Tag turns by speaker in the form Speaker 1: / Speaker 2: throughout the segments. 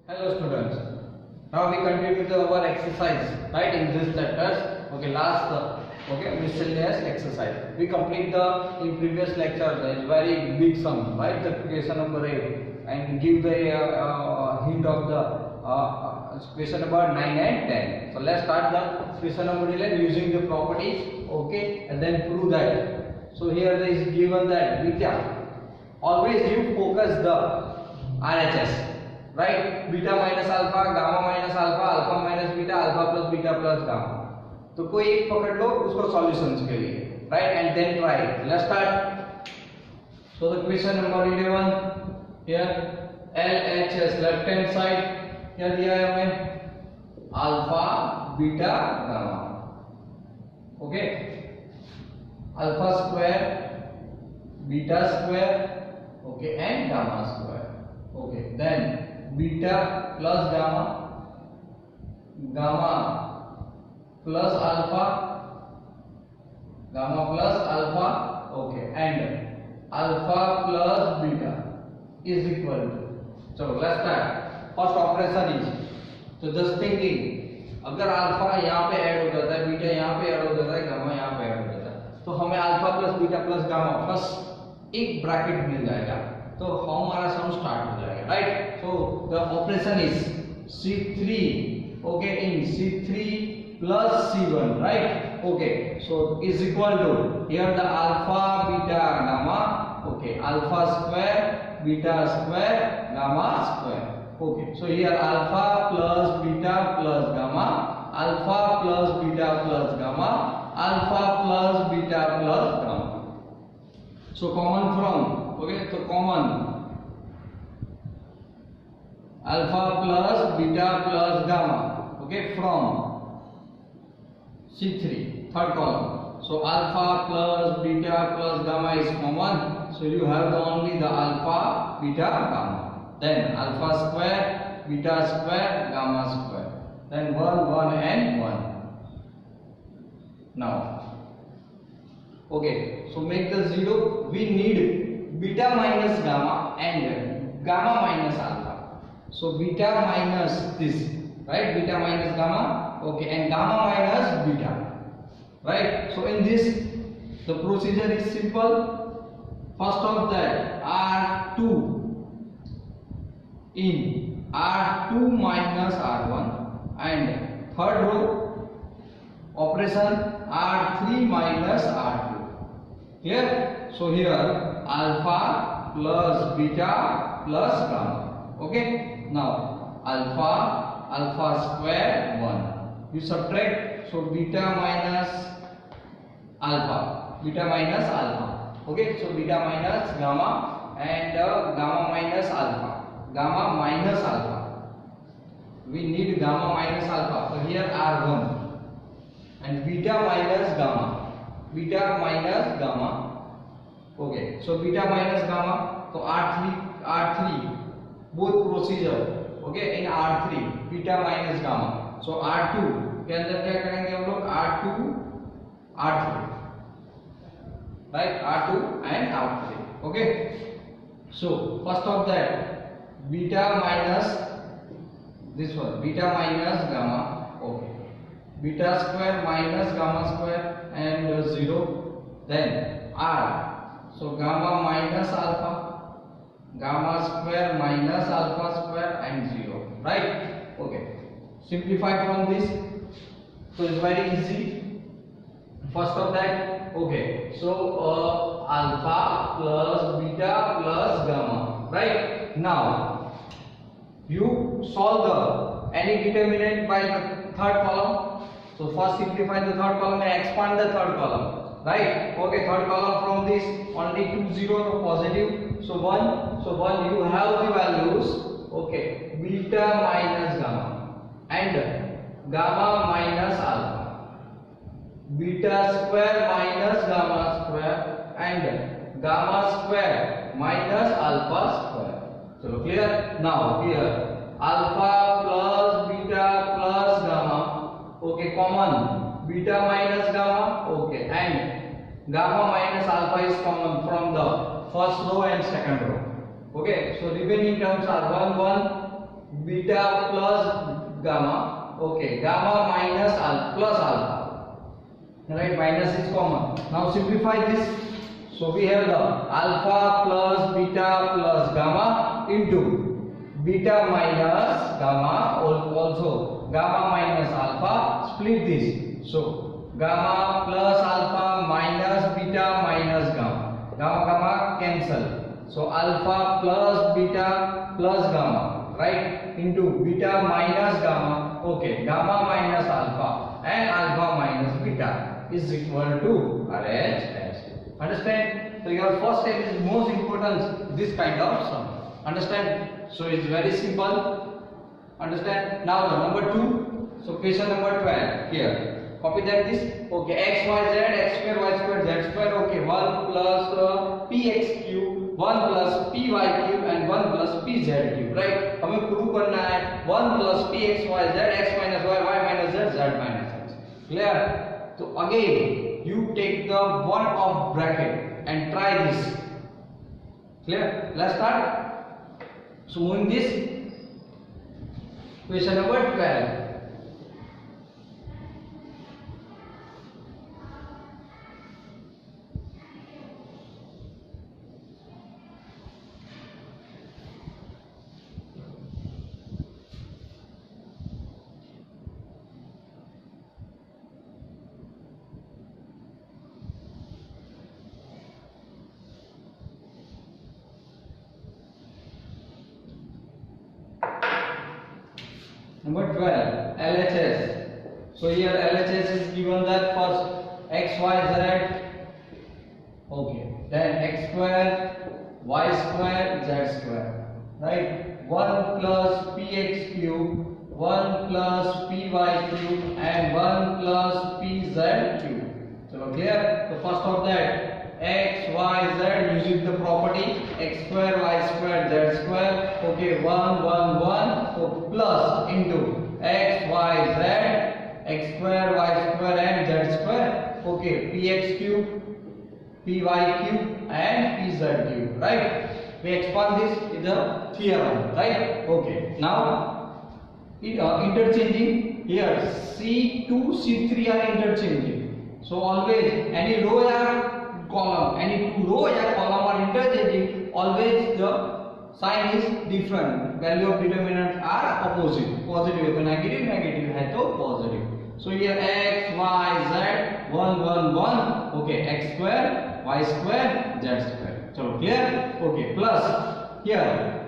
Speaker 1: Hello students. Now we continue with our exercise, right? In this chapters, miscellaneous exercise. We complete the in previous lecture the very big sum, right? The question number 8 and give the hint of the question number 9 and 10. So let's start the question number 11 using the properties, okay, and then prove that. So here there is given that beta. Always you focus the RHS. Right beta minus alpha gamma minus alpha alpha minus beta alpha plus gamma तो कोई एक पकड़ लो उसको solutions के लिए right and then try let's start so the question number 11 here LHS left hand side क्या दिया है हमें alpha beta gamma okay alpha square beta square okay and gamma square okay then beta plus gamma gamma plus alpha okay and alpha plus beta is equal to चलो let's start first operation is तो just thinking अगर alpha यहाँ पे add हो जाता है beta यहाँ पे ऐड हो जाता है गामा यहाँ पे ऐड हो जाता है तो हमें alpha plus beta plus gamma plus एक ब्रैकेट मिल जाएगा तो हमारा सम स्टार्ट हो जाएगा right so the operation is C3 okay in C3 plus C1 right okay so is equal to here the alpha beta gamma okay alpha square beta square gamma square okay so here alpha plus beta plus gamma alpha plus beta plus gamma alpha plus beta plus gamma so common from okay तो common alpha plus beta plus gamma okay from C3 third column so alpha plus beta plus gamma is common so you have only the alpha beta gamma then alpha square beta square gamma square then 1 and 1 now okay so make the zero we need beta minus gamma and gamma minus alpha so beta minus this right beta minus gamma okay and gamma minus beta right so in this the procedure is simple first of that R2 in R2 minus R1 and third row operation R3 minus R2 here so here alpha plus beta plus gamma okay now alpha square 1 you subtract so beta minus alpha okay so beta minus gamma and gamma minus alpha we need gamma minus alpha so here R1 and beta minus gamma okay so beta minus gamma so R3 both procedure okay in R3 beta minus gamma so R2 के अंदर क्या करेंगे हम लोग R3 right R2 and R3 okay so first of that beta minus this one beta minus gamma okay beta square minus gamma square and 0 then R so gamma minus alpha gamma square minus alpha square and 0 right okay simplify from this so it's very easy first of that okay so alpha plus beta plus gamma right now you solve the any determinant by the third column so first simplify the third column and expand the third column right okay third column from this only 2 0 no positive so 1 you have the values okay beta minus gamma and gamma minus alpha beta square minus gamma square and gamma square minus alpha square so clear now here alpha plus beta plus gamma okay common beta minus gamma okay and gamma minus alpha is common from the first row and second row okay so remaining terms are 1 1 beta plus gamma. Okay, gamma minus plus alpha. Right, minus is common. Now simplify this. So we have the alpha plus beta plus gamma into beta minus gamma, also gamma minus alpha. Split this. So gamma plus alpha minus beta minus gamma. Gamma gamma cancel. So alpha plus beta plus gamma, right, into beta minus gamma. Okay, gamma minus alpha and alpha minus beta is equal to RHS. Understand? So your first step is most important, this kind of sum. Understand? So it's very simple. Understand? Now the number 2. So question number 12 here. Copy that this. Okay, x y z, x square y square z square. Okay, 1 plus px cube, 1 plus py cube and 1 plus pz cube. Right? हमें prove करना है 1 plus px y z, x minus y, y minus z, z minus x. Clear? So again, you take the one off bracket and try this. Clear? Let's start. So moving this, question number 12. Number 12, LHS. So here LHS is given that first x, y, z. Okay. Then x square, y square, z square. Right? 1 plus px cube, 1 plus py cube, and 1 plus pz cube. So clear? So first of that, x, y, z using the property x square, y square, z square. Okay, 1, 1, 1. So plus into x, y, z, x square, y square, and z square. Okay, px cube, py cube, and pz cube. Right? We expand this in the theorem. Right? Okay. Now, interchanging here C2, C3 are interchanging. So always any row or column, any two row or column are interchanging. Always the sign is different. Value of determinants are opposite. Positive है negative, negative है तो positive. So here x, y, z, 1, 1, 1. Okay, x square, y square, z square. So clear? Okay. Plus here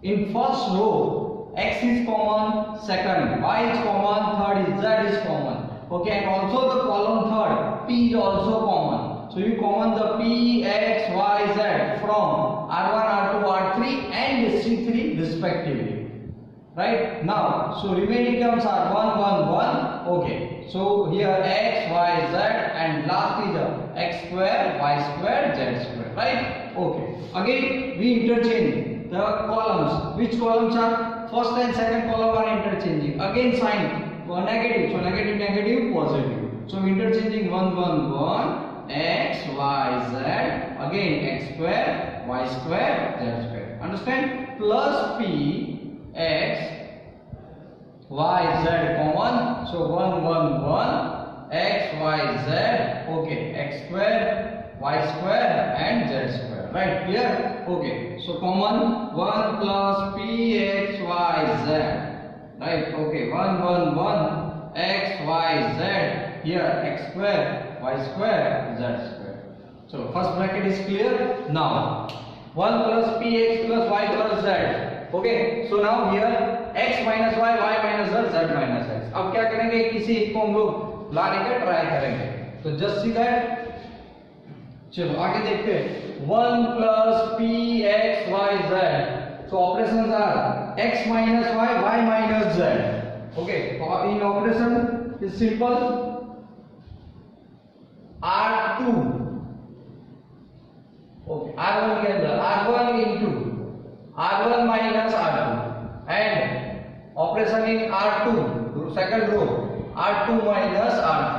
Speaker 1: in first row x is common, second y is common, third is z is common. Okay, and also the column third p is also common. So you common the p, x, y, z from r1, r2, r3 and c3 respectively. Right? Now, so remaining terms are 1, 1, 1. Okay. So here x, y, z and last is x square, y square, z square. Right? Okay. Again we interchange the columns. Which columns are first and second column are interchanging. Again sign negative. So negative, negative, positive. So interchanging 1, 1, 1. X, y, z, again x square, y square, z square. Understand? Plus p, x, y, z common. So 1, 1, 1. X, y, z. Okay. X square, y square, and z square. Right? Clear? Okay. So common 1 plus p, x, y, z. Right? Okay. 1, 1, 1. X, y, z. Here x square, y square, z square. So first bracket is clear. Now 1 plus px plus y plus z. Okay, so now here x minus y, y minus z, z minus x. अब क्या करेंगे, किसी एक को हम लोग लाने का ट्राई करेंगे. तो जस्ट सी दैट. चलो आगे देखते हैं. 1 plus px y z. So operations are x minus y, y minus z. Okay, in operation is simple. R2. Okay, R1 के अंदर R1 into R1 minus R2 and operation in R2 second row R2 minus R3.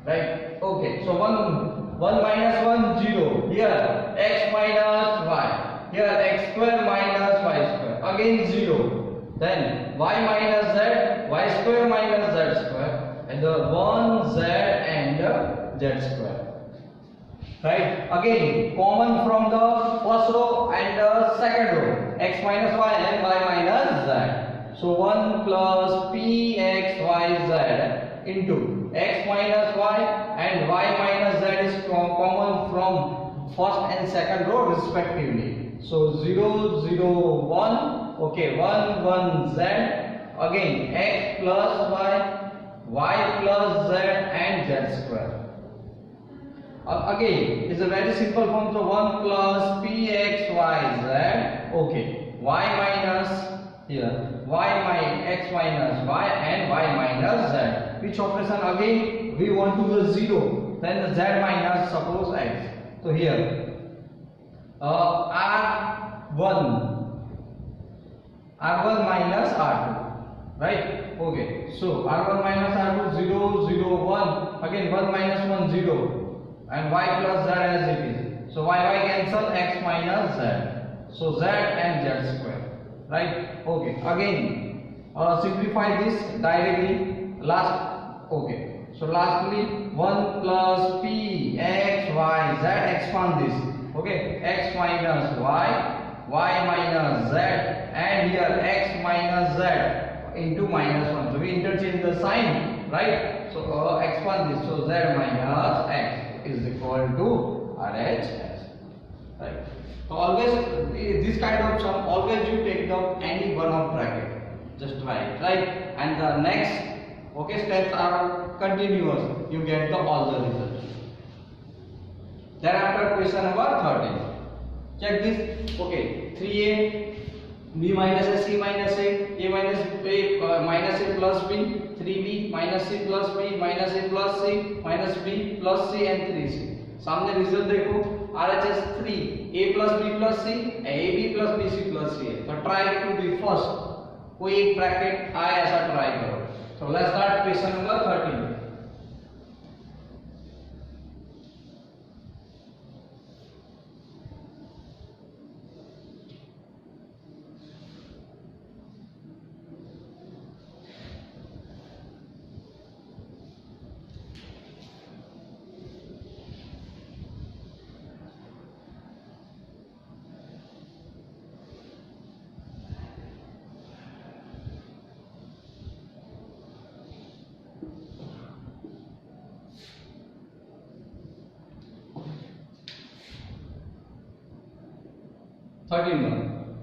Speaker 1: Right? Okay. So 1 minus 1 0. Here x minus y. Here x square minus y square. Again 0. then y minus z, y square minus z square, and the 1z and z square. Right? Again, common from the first row and the second row, x minus y and y minus z. So 1 plus pxyz into x minus y and y minus z is common from first and second row respectively. So 0 0 1, okay, 1 1 z, again x plus y plus z and z square. Again it's a very simple form. So 1 plus pxyz, okay, y minus here y minus x minus y and y minus z. Which operation again we want to do 0, then the z minus suppose x. So here r1 minus r2, right? Okay, so r1 minus r2 0 0 1, again 1 minus 1 0, and y plus z as it is. So y cancel, x minus z, so z and z square, right? Okay, again simplify this directly. Okay, so lastly 1 plus p x y z, expand this, okay, x minus y, y minus z, and here x minus z into minus 1. So we interchange the sign, right? So expand this, so z minus x is equal to RHS, right? So always this kind of sum, always you take the any one of bracket, just write, right? And the next, okay, steps are continuous, you get the all the results. Thereafter question number 13, check this, okay, 3a b minus a, c minus a minus minus a plus b, 3b minus c plus b, minus a plus c, minus b plus c and 3c. सामने result देखो, RHS 3 a plus b plus c, ab plus bc plus c है, तो try to be first, कोई एक bracket आए ऐसा try करो. So let's start question number 13.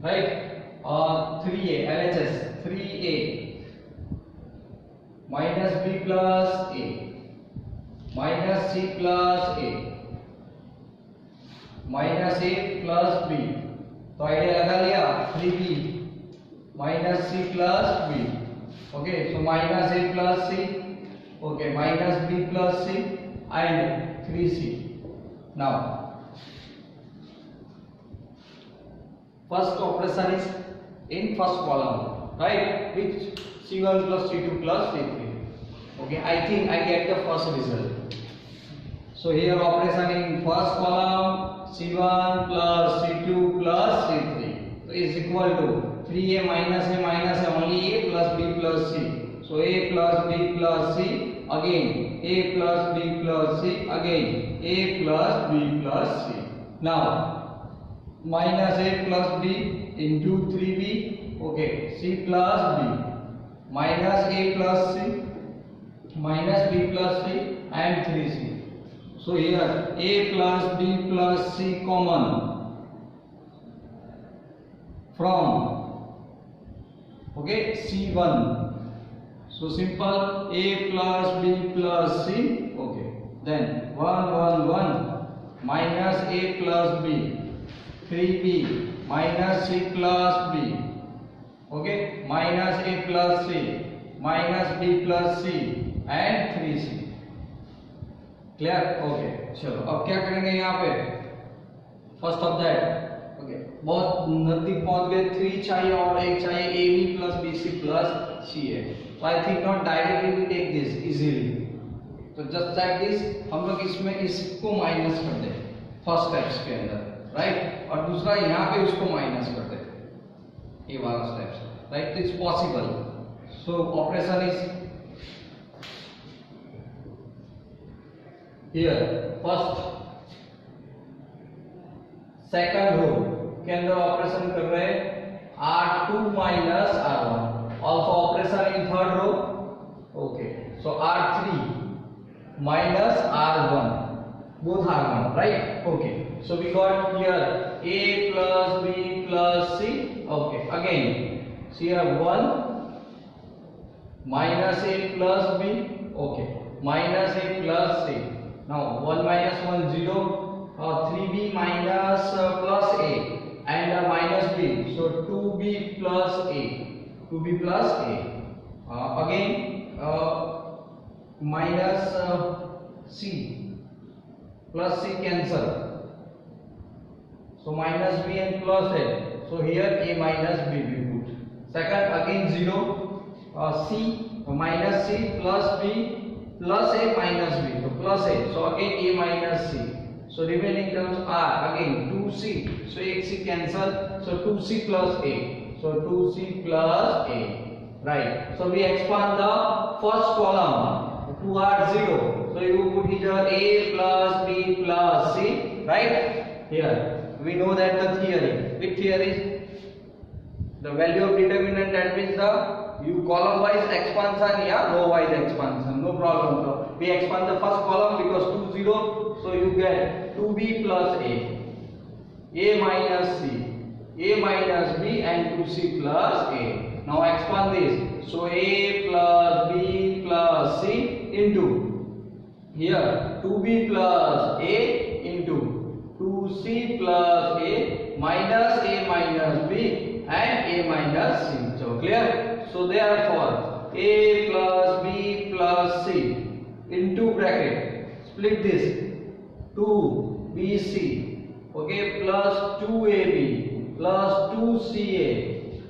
Speaker 1: Right? 3a LHS 3a minus b plus a minus c plus a minus a plus b. तो idea लगा लिया, 3b minus c plus b. Okay, so minus a plus c, okay, minus b plus c and 3c. Now first operation is in first column, right? Which c1 plus c2 plus c3. Okay, I think I get the first result. So here operation in first column, c1 plus c2 plus c3 is equal to 3a minus a only a plus b plus c. So a plus b plus c, again a plus b plus c, again a plus b plus c. Now minus a plus b into 3b, okay, c plus b, minus a plus c, minus b plus c and 3c. So here a plus b plus c common from, okay, c1. So simple, a plus b plus c, okay, then 1 1 1 minus a plus b, 3b minus c plus b, okay, minus a plus c, minus b plus c and 3c. Clear? Okay, चलो अब क्या करेंगे यहाँ पे, first of that, okay, बहुत नजदीक पहुंच गए, 3 चाहिए और एक चाहिए, ab plus bc plus ca. So I think not directly we take this easily. तो जस्ट लाइक दिस हम लोग इसमें इसको माइनस कर दे फर्स्ट स्टेप्स के अंदर, राइट, और दूसरा यहाँ पे उसको माइनस कर दे, ये वाला steps. right? It's possible. So operation is here first second row के अंदर ऑपरेशन कर रहे हैं R2 minus R1, also operation in third row. Okay, so R3 minus R1, both are 1, right? Okay, so we got here A plus B plus C. Okay, again see here 1 minus A plus B. Okay, minus A plus C. Now 1 minus 1 0, 3B minus plus A and minus B, so 2B plus A, 2B plus A. Again minus C plus C cancel, so minus B and plus A, so here A minus B we put. Second again 0, C minus C plus B plus A minus B, so plus A, so again A minus C, so remaining terms are again 2C, so 8C cancel, so 2C plus A, so 2C plus A, right? So we expand the first column. 2 are 0, so you put here A plus B plus C, right? Here we know that the theory, which theory? The value of determinant, that means the you column wise expansion या row wise expansion, no problem. So we expand the first column because 2 0, so you get 2B plus A minus C, A minus B and 2C plus A. Now expand this, so A plus B plus C into here 2B plus A into 2C plus A minus A minus B and A minus C. So clear? So therefore A plus B plus C into bracket, split this 2BC, okay, plus 2AB plus 2CA,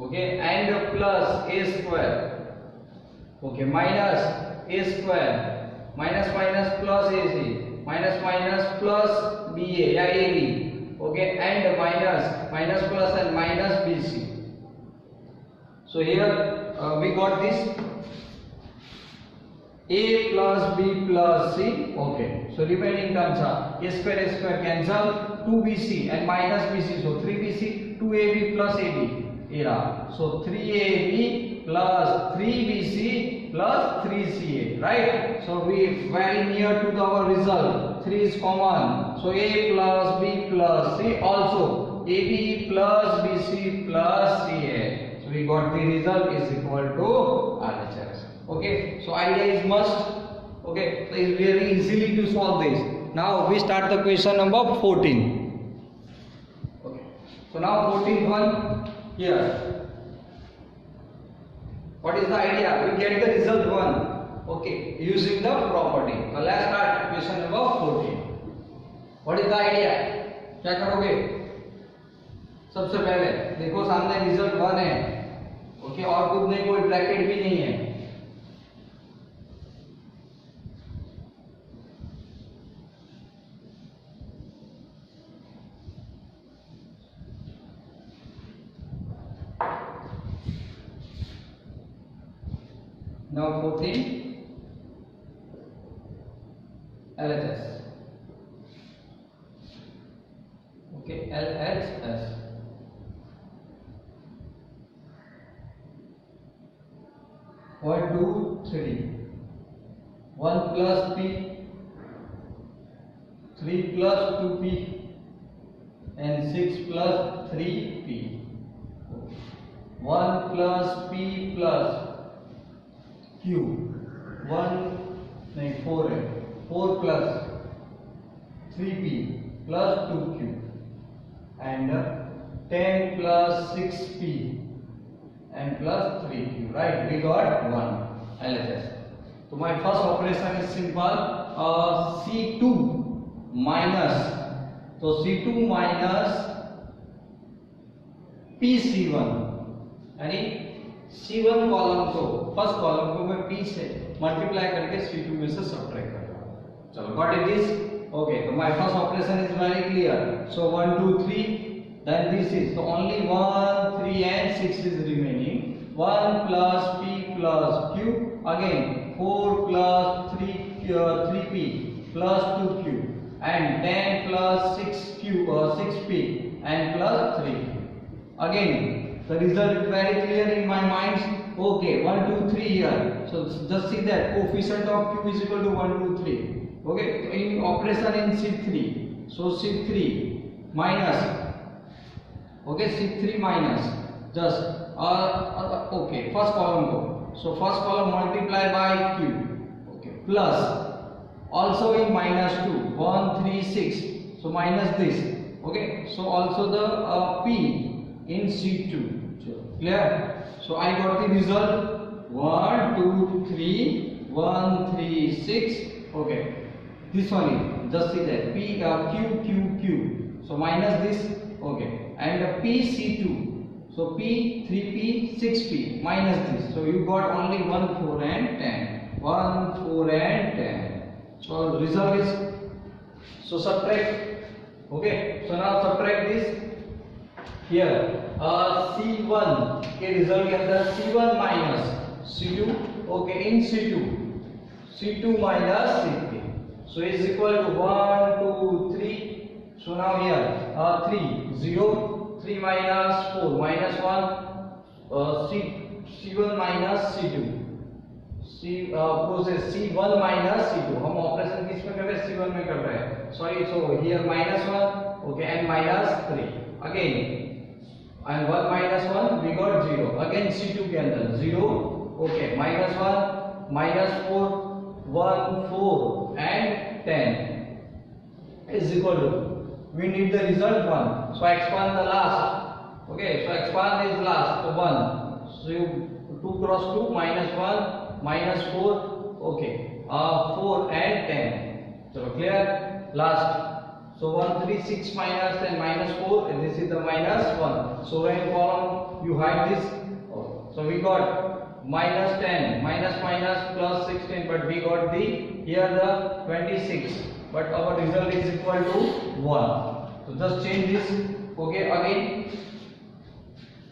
Speaker 1: okay, and plus A square, okay, minus A square, minus minus plus AC, minus minus plus BA या AB, okay, and minus minus plus and minus BC. So here we got this A plus B plus C, okay, so remaining terms are A square cancel, 2BC and minus BC, so 3BC, 2AB plus AB era, so 3AB plus 3BC plus 3CA, right? So we very near to our result. 3 is common, so A plus B plus C, also AB plus BC plus CA. So we got the result is equal to RHS. Okay, so idea is must. Okay, so it's very easily to solve this. Now we start the question number 14. Okay, so now 14th one here. What is the idea? We get the result 1. Okay, using the property. So let's start question number 14. What is the idea? क्या करोगे? सबसे पहले देखो सामने result 1 है. Okay, और कुछ नहीं, कोई ब्रैकेट भी नहीं है. Now 14 LHS. Okay, LHS. One, two, three. 1 plus P, 3 plus 2P, and 6 plus 3P. 1 plus P plus Q, 1 नहीं 4 है, 4 plus 3P plus 2Q and 10 plus 6P and plus 3Q, right? We got 1 LHS. So my first operation is simple, C2 minus, so C2 minus PC1 यानी C1 column को, first column को मैं P से multiply करके C2 में से subtract कर रहा हूं. चलो, गॉट इट दिस? ओके, तो my first operation is very clear. So 1 2 3 then this is, so only 1, 3 and 6 is remaining. 1 plus p plus q, again 4 plus 3p plus 2q, and 10 plus 6p and plus 3q. Again, the result is very clear in my mind. Okay, 1, 2, 3 here. So just see that coefficient of q is equal to 1, 2, 3. Okay, so in operation in C3, so C3 minus, okay, C3 minus, just okay, first column go. So first column multiply by q, okay, plus also in minus 2, 1, 3, 6, so minus this, okay, so also the p in C2. Clear? So I got the result 1, 2, 3, 1, 3, 6. Okay, this one is, just see that p q, so minus this, okay, and p C2, so p 3p 6p minus this, so you got only 1, 4 and 10, 1, 4 and 10. So result is, so subtract. Okay, so now subtract this here. C1 के result के अंदर C1 minus C2, okay, in C2 minus C3, so is equal to 1, 2, 3. So now here 3, 0, 3 minus 4 minus 1, C1 minus C2, process C1 minus C2, हम operation किस में कर रहे हैं, C1 में कर रहे हैं, sorry, so here minus 1, okay, and minus 3 again, and 1 minus 1 we got 0, again C2 के अंदर 0, okay, minus 1 minus 4 1 4 and 10 is equal to, we need the result 1, so expand the last, okay, so expand is last, so 1, so you 2 cross 2 minus 1 minus 4, okay, 4 and 10, so clear, last. So 1, 3, 6 minus and minus 4, and this is the minus 1. So in column you hide this. Oh, so we got minus 10, minus plus 16, but we got the here the 26. But our result is equal to 1. So just change this. Okay, again.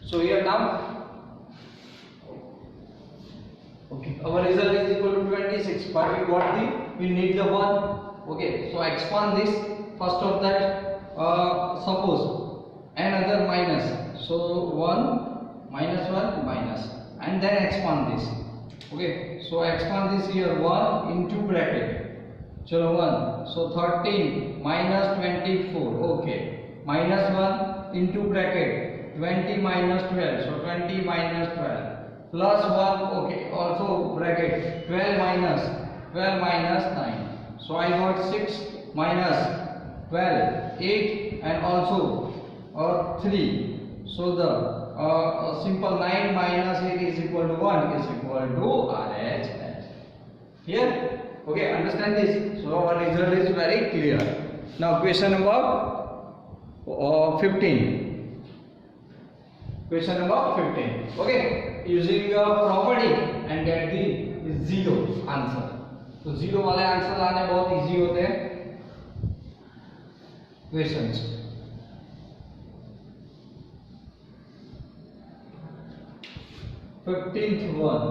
Speaker 1: So here now. Okay, our result is equal to 26, but we need the 1. Okay, so expand this. First of that, suppose another minus, so 1 minus 1 minus, and then expand this. Okay, so expand this here 1 into bracket, chalo 1, so 13 minus 24, okay, minus 1 into bracket 20 minus 12, so 20 minus 12 plus 1, okay, also bracket 12 minus 9, so I got 6 minus 12, 8 and also 3. So the simple 9 minus 8 is equal to 1 is equal to RHS. Here, okay, understand this. So our result is very clear. Now question number 15. Question number 15. Okay, using a property and get the 0 answer. तो 0 वाले answer लाने बहुत easy होते हैं questions. Fifteenth one.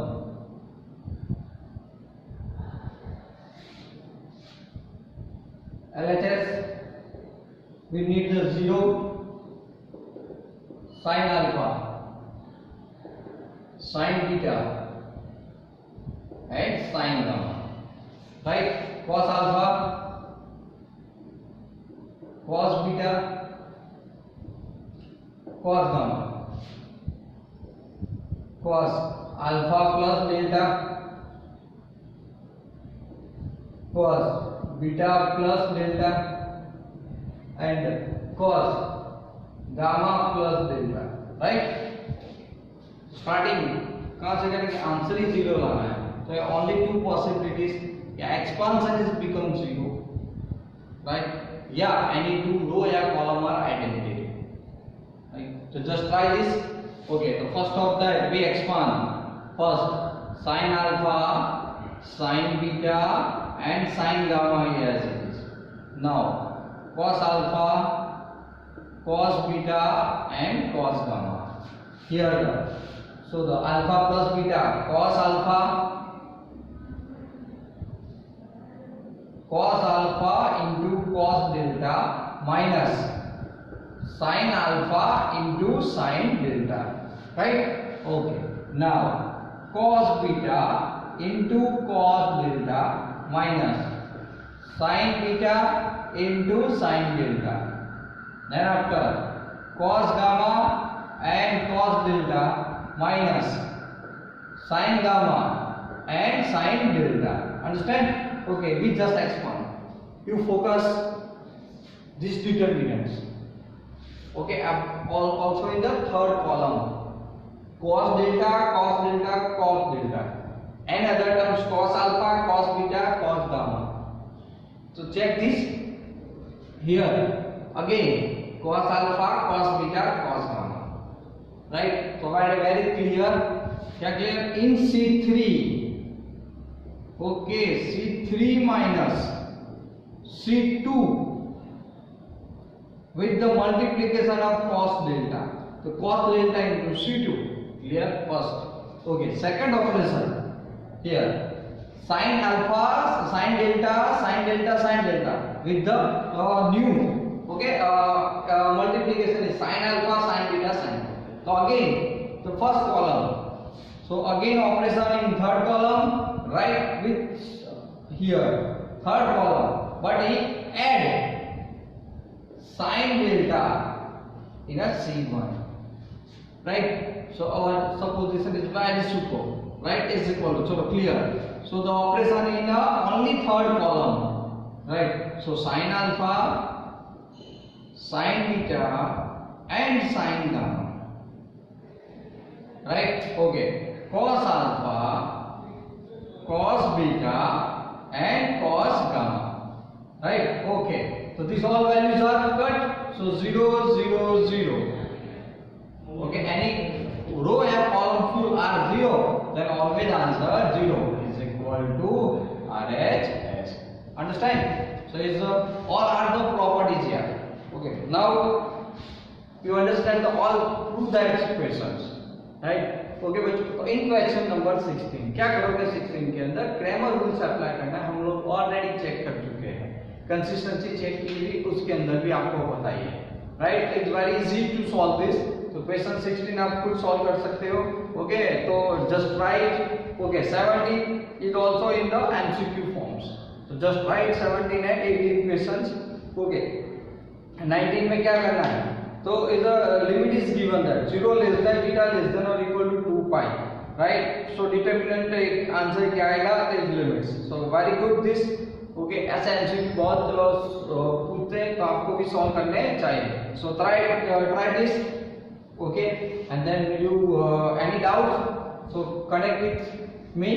Speaker 1: LHS, we need the 0, sin alpha, sin beta and sin gamma, right? Cos alpha, cos beta, cos gamma, cos alpha plus delta, cos beta plus delta and cos gamma plus delta, right? Starting कहाँ से करेंगे, answer ही 0 लाना है, तो only 2 possibilities, या expansion is become 0, right? Yeah, any 2 row या column are identity, right? So just try this. Okay, so first of that we expand. First sin alpha, sin beta and sin gamma here as it is. Now cos alpha, cos beta and cos gamma. Here so the alpha plus beta, cos alpha into cos delta minus sin alpha into sin delta, right? Okay, now cos beta into cos delta minus sin beta into sin delta. Then after cos gamma and cos delta minus sin gamma and sin delta. Understand? Okay, we just expand. You focus these determinants. Okay, also in the third column, cos delta, cos delta, cos delta, and other terms cos alpha, cos beta, cos gamma. So check this here again, cos alpha, cos beta, cos gamma, right? So very clear. क्या clear? In C3, okay, C3 minus C2 with the multiplication of cos delta. So cos delta into C2. Clear? First. Okay. Second operation here. Sin alpha, sin delta, sin delta, sin delta with the new. Okay. Multiplication is sin alpha, sin beta, sin. So again the first column. So again operation in third column. Right with here third column. But he add sin delta in a C1, right? So our supposition is very super, right? Is equal to, so clear. So the operation in only third column, right? So sin alpha, sin beta and sin gamma, right? Okay, cos alpha, cos beta and cos gamma, right? Okay. So these all values are cut. So 0, 0, 0. Okay, any row and column full are 0, then always answer 0 is equal to RHS. Understand? So is all are the properties here. Okay. Now you understand the all prove that equations, right? Okay बच्चों, इन question number 16 क्या करोगे? 16 के अंदर Cramer rules apply करना है। हम लोग already check कर चुके हैं, कंसिस्टेंसी चेक की भी उसके अंदर भी आपको बताइए, right? It's very easy to solve this. तो क्वेश्चन 16 आप खुद सॉल्व कर सकते हो। ओके, तो just write. Okay, 17 is also in the MCQ forms, तो जस्ट राइट 17 है 18 क्वेश्चंस। ओके, 19 में क्या करना है? तो is limit is given that 0 less than beta less than और equal to 2 pi, right? So determinant answer क्या आएगा? Is limits. So very good this. Okay, ऐसे एमसीक्यू बहुत पूछते हैं, तो आपको भी सॉल्व करने चाहिए। So try this. Okay, and then you any doubt so connect with me.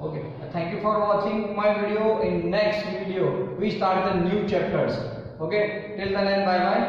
Speaker 1: Okay, thank you for watching my video. In next video we start the new chapters. Okay, till then, bye bye.